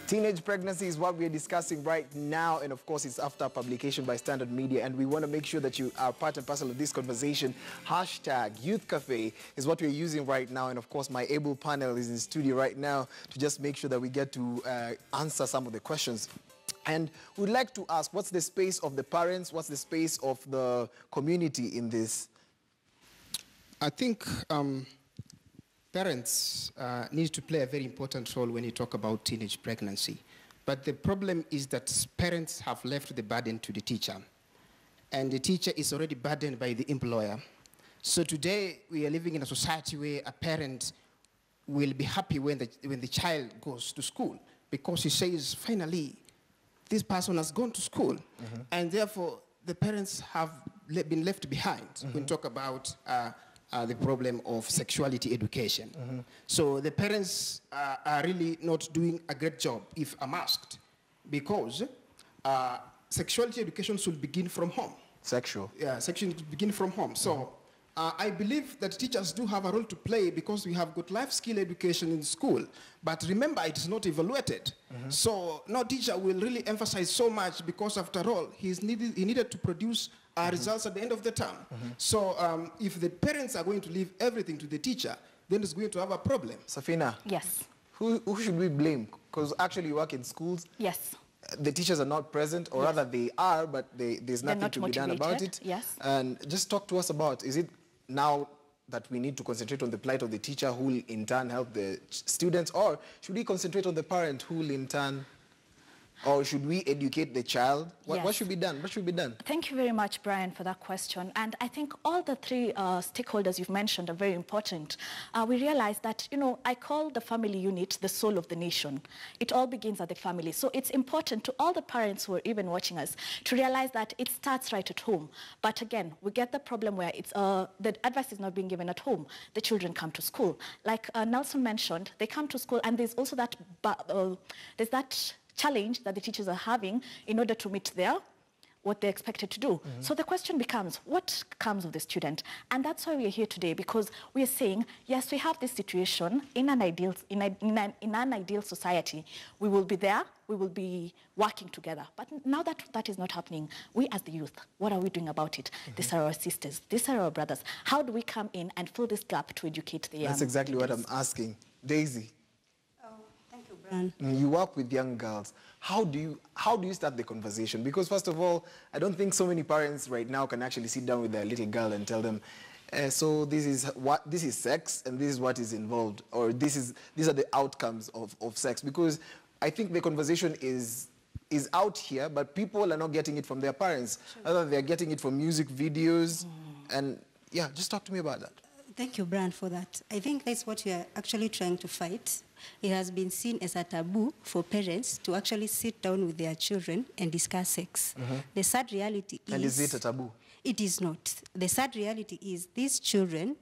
Teenage pregnancy is what we are discussing right now, and of course it's after publication by Standard Media, and we want to make sure that you are part and parcel of this conversation. Hashtag Youth Cafe is what we're using right now, and of course my able panel is in the studio right now to just make sure that we get to answer some of the questions. And we'd like to ask, what's the space of the parents, what's the space of the community in this? I think parents need to play a very important role when you talk about teenage pregnancy. But the problem is that parents have left the burden to the teacher. And the teacher is already burdened by the employer. So today we are living in a society where a parent will be happy when the child goes to school, because he says, finally, this person has gone to school. Mm-hmm. And therefore, the parents have been left behind when we talk about the problem of sexuality education. Mm-hmm. So the parents are really not doing a great job, if I'm asked, because sexuality education should begin from home. Yeah, sexuality should begin from home. So I believe that teachers do have a role to play, because we have got life skill education in school. But remember, it is not evaluated. Mm-hmm. So no teacher will really emphasize so much, because after all, he needed to produce results at the end of the term. Mm-hmm. So if the parents are going to leave everything to the teacher, then it's going to have a problem. Safina? Yes. Who should we blame? Because actually you work in schools. Yes. The teachers are not present, or rather they are, but there's nothing to be done about it. Yes. And just talk to us about, is it now that we need to concentrate on the plight of the teacher, who will in turn help the students, or should we concentrate on the parent, who will in turn, or should we educate the child? What should be done? What should be done? Thank you very much, Brian, for that question. And I think all the three stakeholders you've mentioned are very important. We realize that, you know, I call the family unit the soul of the nation. It all begins at the family. So it's important to all the parents who are even watching us to realize that it starts right at home. But again, we get the problem where it's the advice is not being given at home. The children come to school. Like Nelson mentioned, they come to school, and there's also that challenge that the teachers are having in order to meet what they're expected to do. Mm-hmm. So the question becomes, what comes of the student? And that's why we are here today, because we are saying, yes, we have this situation in an ideal society. We will be there, we will be working together. But now that that is not happening, we as the youth, what are we doing about it? Mm-hmm. These are our sisters, these are our brothers. How do we come in and fill this gap to educate the young? That's exactly what I'm asking. Daisy. You work with young girls. How do you start the conversation? Because first of all, I don't think so many parents right now can actually sit down with their little girl and tell them, so this is sex and this is what is involved, or these are the outcomes of sex. Because I think the conversation is out here, but people are not getting it from their parents. Sure. Either they're getting it from music videos, and yeah, just talk to me about that. Thank you, Brian, for that. I think that's what we are actually trying to fight. It has been seen as a taboo for parents to actually sit down with their children and discuss sex. Mm-hmm. The sad reality is... And is it a taboo? It is not. The sad reality is these children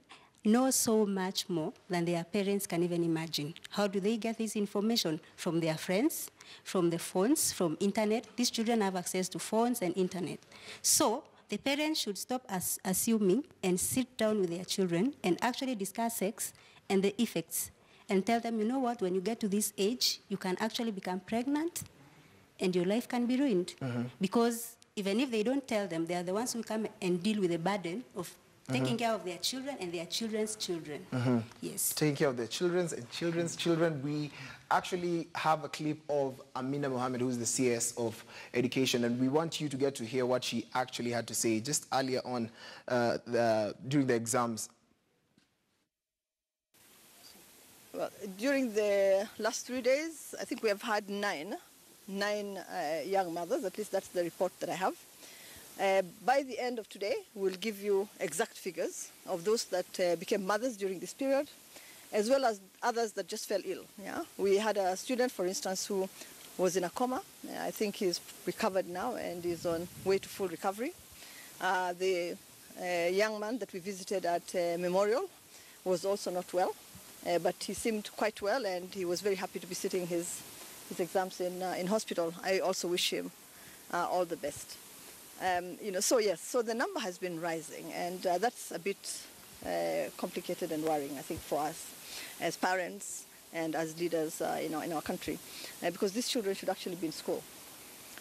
know so much more than their parents can even imagine. How do they get this information? From their friends, from the phones, from internet. These children have access to phones and internet. So the parents should stop assuming and sit down with their children and actually discuss sex and the effects, and tell them, you know what, when you get to this age, you can actually become pregnant and your life can be ruined. Mm-hmm. Because even if they don't tell them, they are the ones who come and deal with the burden of taking care of their children and their children's children. Mm-hmm. Yes. Taking care of their children's and children's children. We actually have a clip of Amina Mohammed, who's the CS of Education, and we want you to get to hear what she actually had to say just earlier on during the exams. Well, during the last 3 days, I think we have had nine young mothers. At least that's the report that I have. By the end of today, we'll give you exact figures of those that became mothers during this period, as well as others that just fell ill. Yeah? We had a student, for instance, who was in a coma. I think he's recovered now and is on way to full recovery. The young man that we visited at Memorial was also not well. But he seemed quite well, and he was very happy to be sitting his exams in hospital. I also wish him all the best. So yes, so the number has been rising, and that's a bit complicated and worrying, I think, for us as parents, and as leaders in our country, because these children should actually be in school.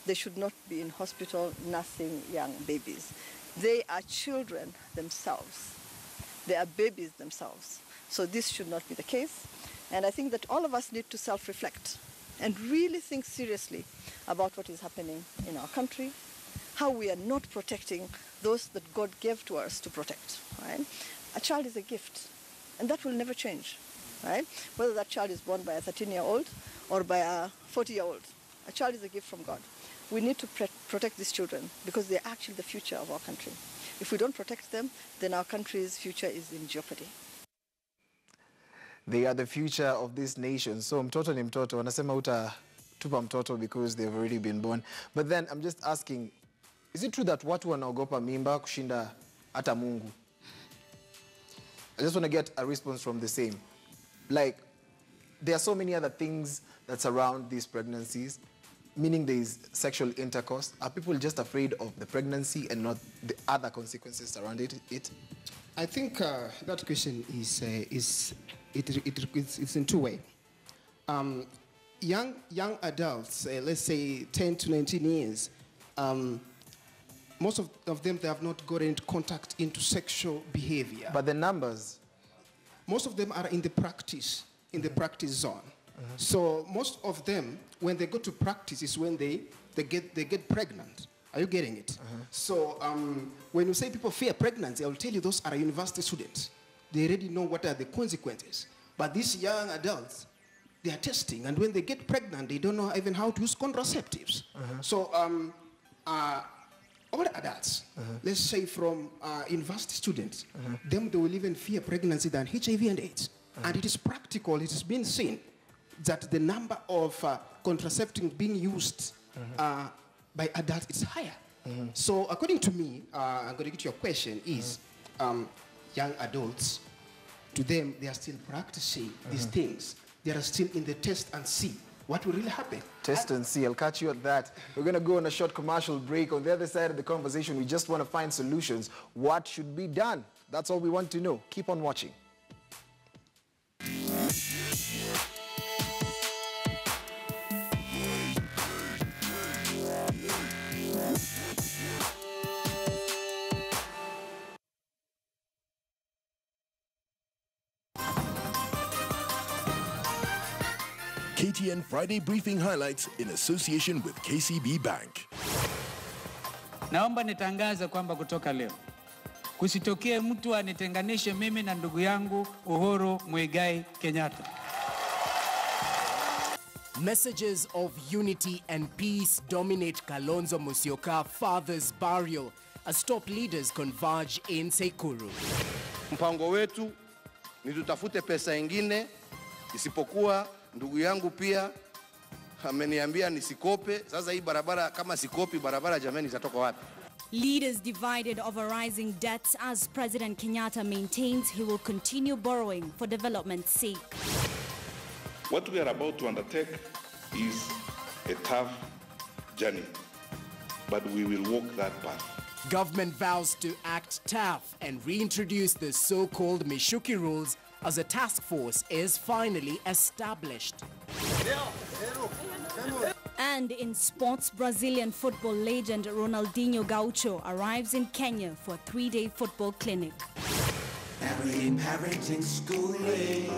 They should not be in hospital nursing young babies. They are children themselves. They are babies themselves. So this should not be the case. And I think that all of us need to self-reflect and really think seriously about what is happening in our country, how we are not protecting those that God gave to us to protect, right? A child is a gift, and that will never change, right? Whether that child is born by a 13-year-old or by a 40-year-old, a child is a gift from God. We need to protect these children because they're actually the future of our country. If we don't protect them, then our country's future is in jeopardy. They are the future of this nation. So mtoto ni mtoto. Wanasema utatupa mtoto because they've already been born. But then I'm just asking, is it true that watu wanaogopa mimba kushinda hata Mungu? I just want to get a response from the same. Like, there are so many other things that surround these pregnancies, meaning there is sexual intercourse. Are people just afraid of the pregnancy and not the other consequences around it? I think that question is it's in two ways. Young adults, let's say 10 to 19 years, most of them, they have not gotten into contact into sexual behavior. But the numbers? Most of them are in the practice zone. So most of them, when they go to practice, is when they get pregnant. Are you getting it? So when you say people fear pregnancy, I will tell you those are university students. They already know what are the consequences. But these young adults, they are testing, and when they get pregnant, they don't know even how to use contraceptives. So all adults, let's say from university students, them they will even fear pregnancy than HIV and AIDS. And it is practical, it has been seen that the number of contraceptives being used by adults is higher. So according to me, I'm going to get your question is, young adults, to them, they are still practicing these things. They are still in the test and see what will really happen. Test and see. I'll catch you at that. We're going to go on a short commercial break. On the other side of the conversation, we just want to find solutions. What should be done? That's all we want to know. Keep on watching. KTN Friday Briefing highlights in association with KCB Bank. Naomba nitangaze kwamba kutoka leo kusitokee mtu anitenganishe mimi na ndugu yangu Uhuru Muigai Kenyatta. Messages of unity and peace dominate Kalonzo Musyoka father's burial as top leaders converge in Sekuru. Mpango wetu ni tutafute pesa ingine isipokuwa ndugu yangu pia ameniambia nisikope. Sasa hii barabara kama sikopi barabara jamani zitatoka wapi? Leaders divided over rising debts as President Kenyatta maintains he will continue borrowing for development's sake. What we are about to undertake is a tough journey, but we will walk that path. Government vows to act tough and reintroduce the so-called Mishuki rules as a task force is finally established. And in sports, Brazilian football legend Ronaldinho Gaucho arrives in Kenya for a 3-day football clinic. Parenting, schooling,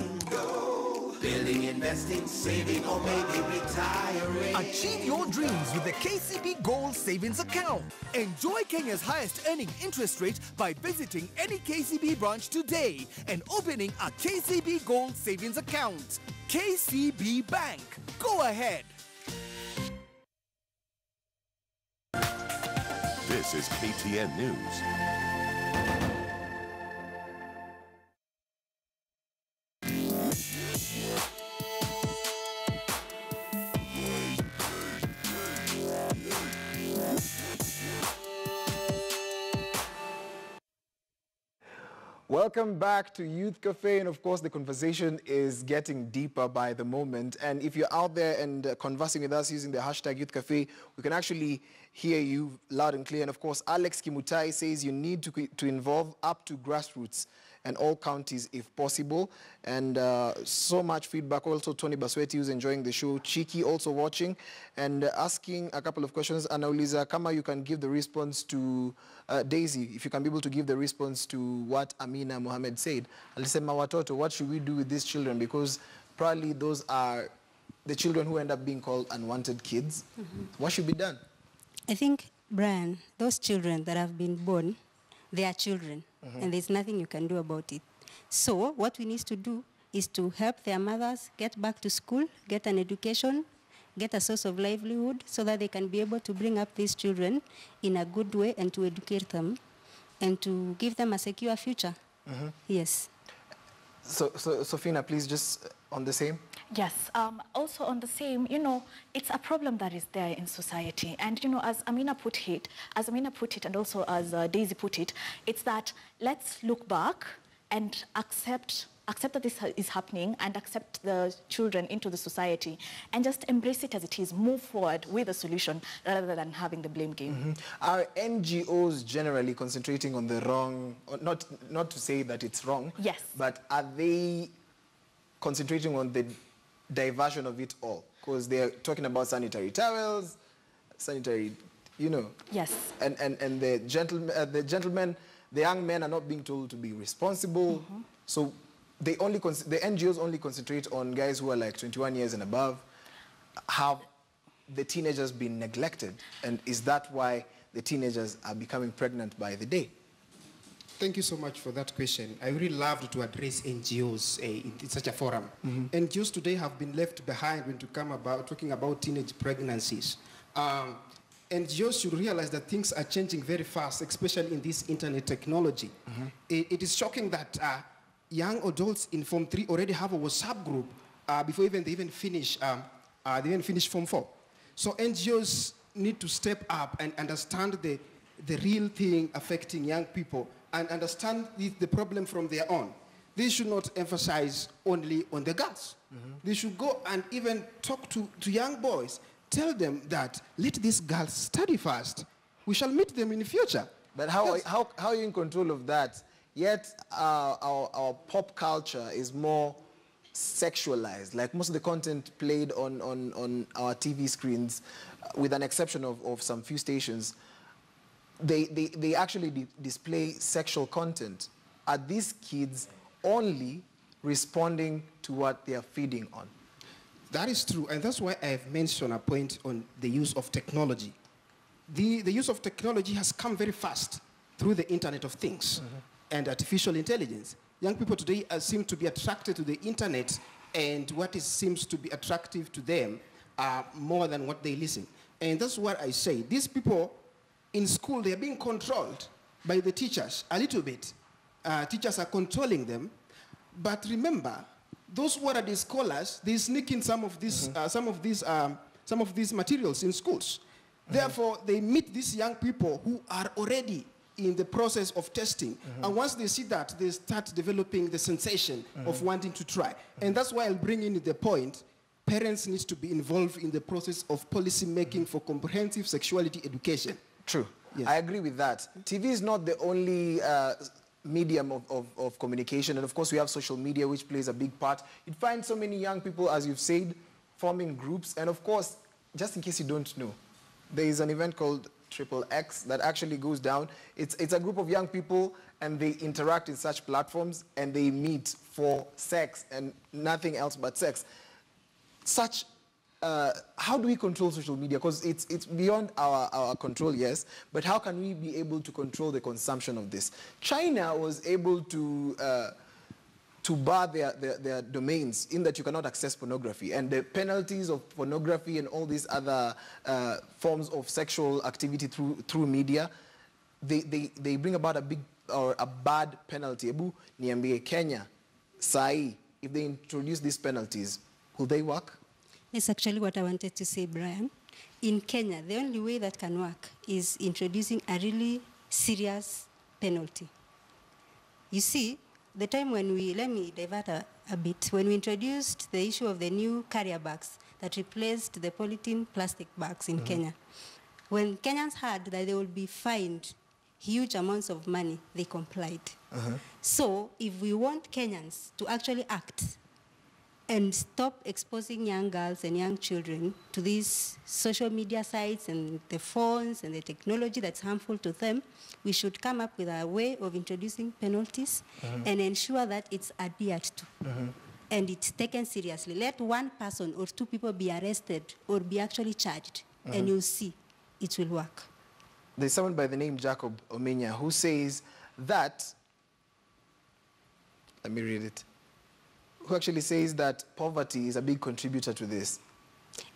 building, investing, saving, or maybe retiring. Achieve your dreams with the KCB Gold Savings Account. Enjoy Kenya's highest earning interest rate by visiting any KCB branch today and opening a KCB Gold Savings Account. KCB Bank. Go ahead. This is KTN News. Welcome back to Youth Cafe, and of course the conversation is getting deeper by the moment. And if you're out there and conversing with us using the hashtag Youth Cafe, we can actually hear you loud and clear. And of course, Alex Kimutai says you need to involve up to grassroots and all counties if possible. And so much feedback. Also, Tony Basweti, who's enjoying the show. Chiki also watching and asking a couple of questions. Anauliza, kama you can give the response to Daisy, if you can be able to give the response to what Amina Mohammed said. Alisema watoto, what should we do with these children? Because probably those are the children who end up being called unwanted kids. What should be done? I think, Brian, those children that have been born, they are children, and there's nothing you can do about it. So what we need to do is to help their mothers get back to school, get an education, get a source of livelihood, so that they can be able to bring up these children in a good way and to educate them and to give them a secure future. Yes. So, Sofina, please, just on the same. Yes, also on the same, it's a problem that is there in society. And, as Amina put it, and also as Daisy put it, it's that let's look back and accept that this is happening and accept the children into the society and just embrace it as it is, move forward with a solution rather than having the blame game. Are NGOs generally concentrating on the wrong, not to say that it's wrong, yes, but are they concentrating on the diversion of it all? Because they're talking about sanitary towels, sanitary, Yes. And the gentlemen, the young men are not being told to be responsible. So the NGOs only concentrate on guys who are like 21 years and above. Have the teenagers been neglected? And is that why the teenagers are becoming pregnant by the day? Thank you so much for that question. I really loved to address NGOs in such a forum. NGOs today have been left behind when talking about teenage pregnancies. NGOs should realize that things are changing very fast, especially in this internet technology. It is shocking that young adults in Form 3 already have a WhatsApp group before they even finish Form 4. So NGOs need to step up and understand the real thing affecting young people and understand the problem from their own. They should not emphasize only on the girls. They should go and even talk to young boys. Tell them that let these girls study first. We shall meet them in the future. But how are you in control of that? Yet our pop culture is more sexualized. Like most of the content played on our TV screens, with an exception of some few stations, they actually display sexual content. Are these kids only responding to what they are feeding on? That is true, and that's why I have mentioned a point on the use of technology. The use of technology has come very fast through the Internet of Things and artificial intelligence. Young people today seem to be attracted to the internet, and what seems to be attractive to them are more than what they listen. And that's what I say. These people in school, they are being controlled by the teachers a little bit. Teachers are controlling them, but remember, those who are the scholars, they sneak in some of these materials in schools. Therefore, they meet these young people who are already in the process of testing. And once they see that, they start developing the sensation of wanting to try. And that's why I'll bring in the point, parents need to be involved in the process of policy making for comprehensive sexuality education. True. Yes. I agree with that. TV is not the only medium of communication. And of course, we have social media, which plays a big part. You find so many young people, as you've said, forming groups. And of course, just in case you don't know, there is an event called XXX that actually goes down. It's a group of young people, and they interact in such platforms, and they meet for sex and nothing else but sex. How do we control social media? Because it's beyond our control, yes, but how can we be able to control the consumption of this? China was able to bar their domains in that you cannot access pornography, and the penalties of pornography and all these other forms of sexual activity through media, they bring about a big or a bad penalty. Ebu niambie Kenya, sai, if they introduce these penalties, will they work? That's actually what I wanted to say, Brian. In Kenya, the only way that can work is introducing a really serious penalty. You see, the time when let me divert a bit, when we introduced the issue of the new carrier bags that replaced the polythene plastic bags in Kenya, When Kenyans heard that they would be fined huge amounts of money, they complied. So if we want Kenyans to actually act and stop exposing young girls and young children to these social media sites and the phones and the technology that's harmful to them, we should come up with a way of introducing penalties and ensure that it's adhered to. And it's taken seriously. Let one person or two people be arrested or be actually charged, and you'll see it will work. There's someone by the name Jacob Omenya who says that, let me read it, who actually says that poverty is a big contributor to this.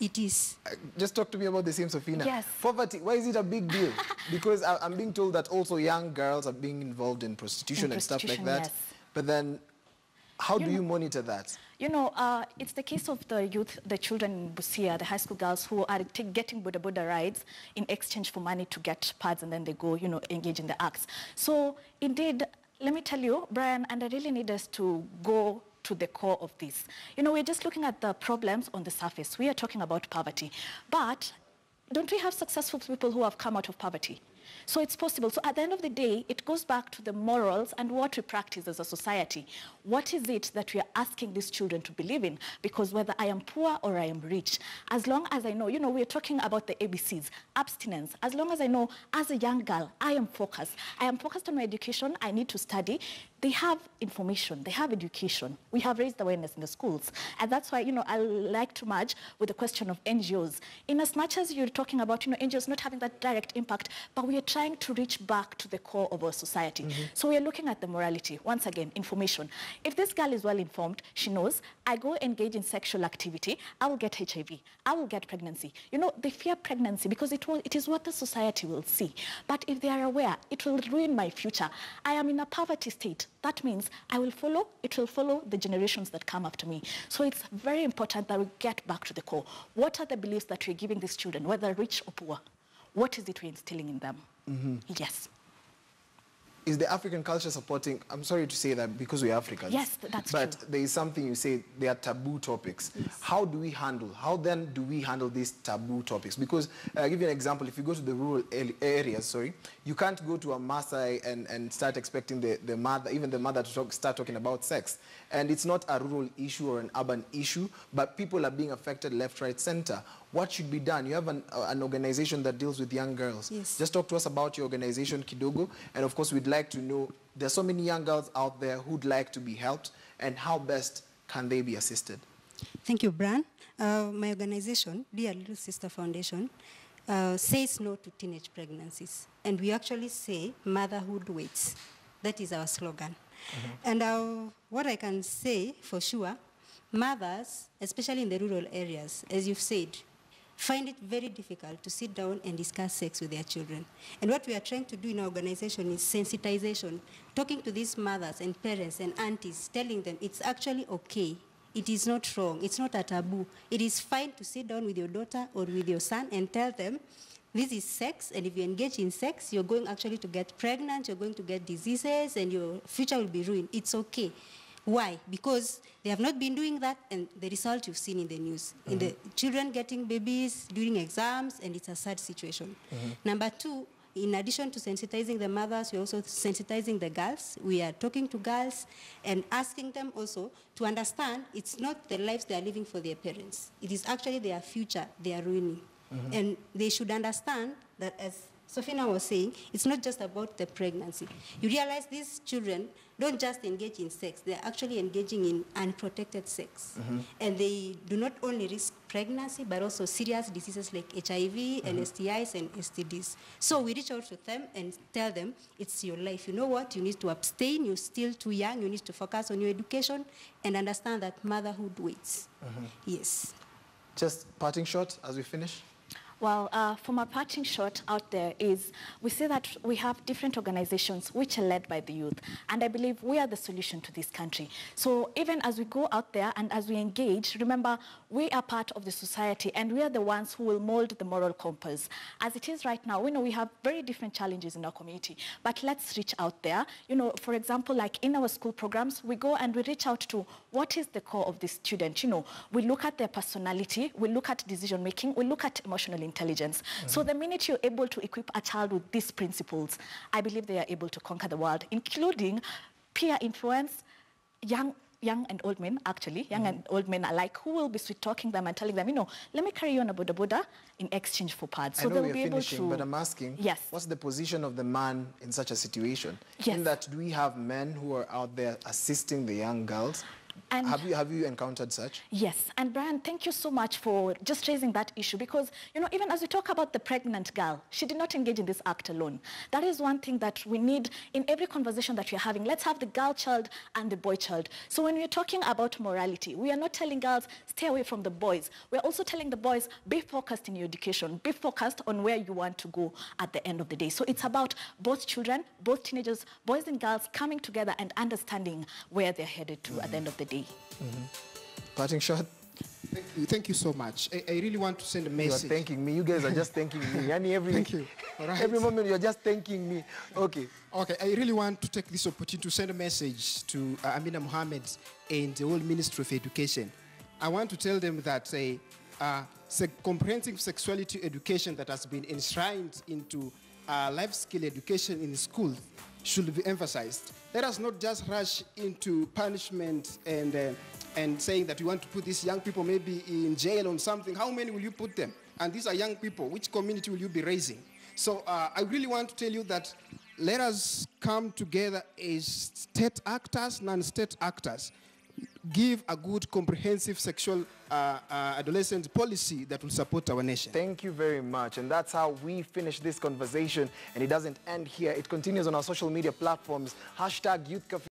It is. Just talk to me about the same, Sofina. Yes. Poverty, why is it a big deal? Because I'm being told that also young girls are being involved in prostitution and stuff like that. Yes. But then, how do you monitor that? You know, it's the case of the youth, the children in Busia, the high school girls who are getting boda rides in exchange for money to get pads, and then they go, you know, engage in the acts. So indeed, let me tell you, Brian, and I really need us to go to the core of this. You know, we're just looking at the problems on the surface. We are talking about poverty. But don't we have successful people who have come out of poverty? So it's possible. So at the end of the day, it goes back to the morals and what we practice as a society. What is it that we are asking these children to believe in? Because whether I am poor or I am rich, as long as I know, you know, we're talking about the ABCs, abstinence. As long as I know, as a young girl, I am focused. I am focused on my education. I need to study. They have information. They have education. We have raised awareness in the schools. And that's why, you know, I like to merge with the question of NGOs. In as much as you're talking about, you know, NGOs not having that direct impact, but we are trying to reach back to the core of our society. So we are looking at the morality. Once again, information. If this girl is well informed, she knows, I go engage in sexual activity, I will get HIV, I will get pregnancy. You know, they fear pregnancy because it is what the society will see. But if they are aware, it will ruin my future. I am in a poverty state. That means it will follow the generations that come after me. So it's very important that we get back to the core. What are the beliefs that we're giving these children, whether rich or poor? What is it we're instilling in them? Yes. Is the African culture supporting, I'm sorry to say that because we're Africans. Yes, that's but true. There is something you say, they are taboo topics. Yes. How then do we handle these taboo topics? Because I'll give you an example. If you go to the rural areas, you can't go to a Maasai and start expecting the mother, even the mother to start talking about sex. And it's not a rural issue or an urban issue, but people are being affected left, right, center. What should be done? You have an organization that deals with young girls. Yes. Just talk to us about your organization, Kidogo. And of course, we'd like to know, there's so many young girls out there who'd like to be helped, and how best can they be assisted? Thank you, Bran. My organization, Dear Little Sister Foundation, says no to teenage pregnancies. And we actually say motherhood waits. That is our slogan. And what I can say for sure, mothers, especially in the rural areas, as you've said, find it very difficult to sit down and discuss sex with their children. And what we are trying to do in our organization is sensitization, talking to these mothers and parents and aunties, telling them it's actually okay. It is not wrong. It's not a taboo. It is fine to sit down with your daughter or with your son and tell them, this is sex, and if you engage in sex, you're going actually to get pregnant, you're going to get diseases, and your future will be ruined. It's okay. Why? Because they have not been doing that, and the result you've seen in the news. In the children getting babies during exams, and it's a sad situation. Number two, in addition to sensitizing the mothers, we're also sensitizing the girls. We are talking to girls and asking them also to understand it's not the lives they are living for their parents. It is actually their future they are ruining. And they should understand that, as Sofina was saying, it's not just about the pregnancy. You realize these children don't just engage in sex, they're actually engaging in unprotected sex. And they do not only risk pregnancy, but also serious diseases like HIV and STIs and STDs. So we reach out to them and tell them, it's your life. You know what? You need to abstain. You're still too young. You need to focus on your education and understand that motherhood waits. Yes. Just parting shot as we finish. Well, for my parting shot out there is, we see that we have different organizations which are led by the youth. And I believe we are the solution to this country. So even as we go out there and as we engage, remember, we are part of the society and we are the ones who will mold the moral compass. As it is right now, we know we have very different challenges in our community, but let's reach out there. You know, for example, like in our school programs, we go and we reach out to what is the core of the student. You know, we look at their personality, we look at decision making, we look at emotional intelligence. intelligence. So the minute you're able to equip a child with these principles, I believe they are able to conquer the world, including peer influence, young and old men, actually, young and old men alike, who will be sweet-talking them and telling them, you know, let me carry you on a boda in exchange for pads. So I know they'll we're be able finishing, to... but I'm asking, yes, what's the position of the man in such a situation? Yes. In that, do we have men who are out there assisting the young girls? And have you encountered such? Yes, and Brian, thank you so much for just raising that issue, because, you know, even as we talk about the pregnant girl, she did not engage in this act alone. That is one thing that we need in every conversation that we're having. Let's have the girl child and the boy child. So when we're talking about morality, we are not telling girls, stay away from the boys. We're also telling the boys, be focused in your education, be focused on where you want to go at the end of the day. So it's about both children, both teenagers, boys and girls coming together and understanding where they're headed to at the end of the day. Parting shot. Thank you so much. I really want to send a message. You are thanking me. You guys are just thanking me. Thank you. All right. Every moment you're just thanking me. Okay. Okay, I really want to take this opportunity to send a message to Amina Mohammed and the whole Ministry of Education. I want to tell them that comprehensive sexuality education that has been enshrined into life skill education in schools should be emphasized. Let us not just rush into punishment and saying that we want to put these young people maybe in jail or something. How many will you put them? And these are young people. Which community will you be raising? So I really want to tell you that let us come together as state actors, non-state actors, give a good comprehensive sexual adolescent policy that will support our nation. Thank you very much. And that's how we finish this conversation. And it doesn't end here. It continues on our social media platforms. #YouthCafe.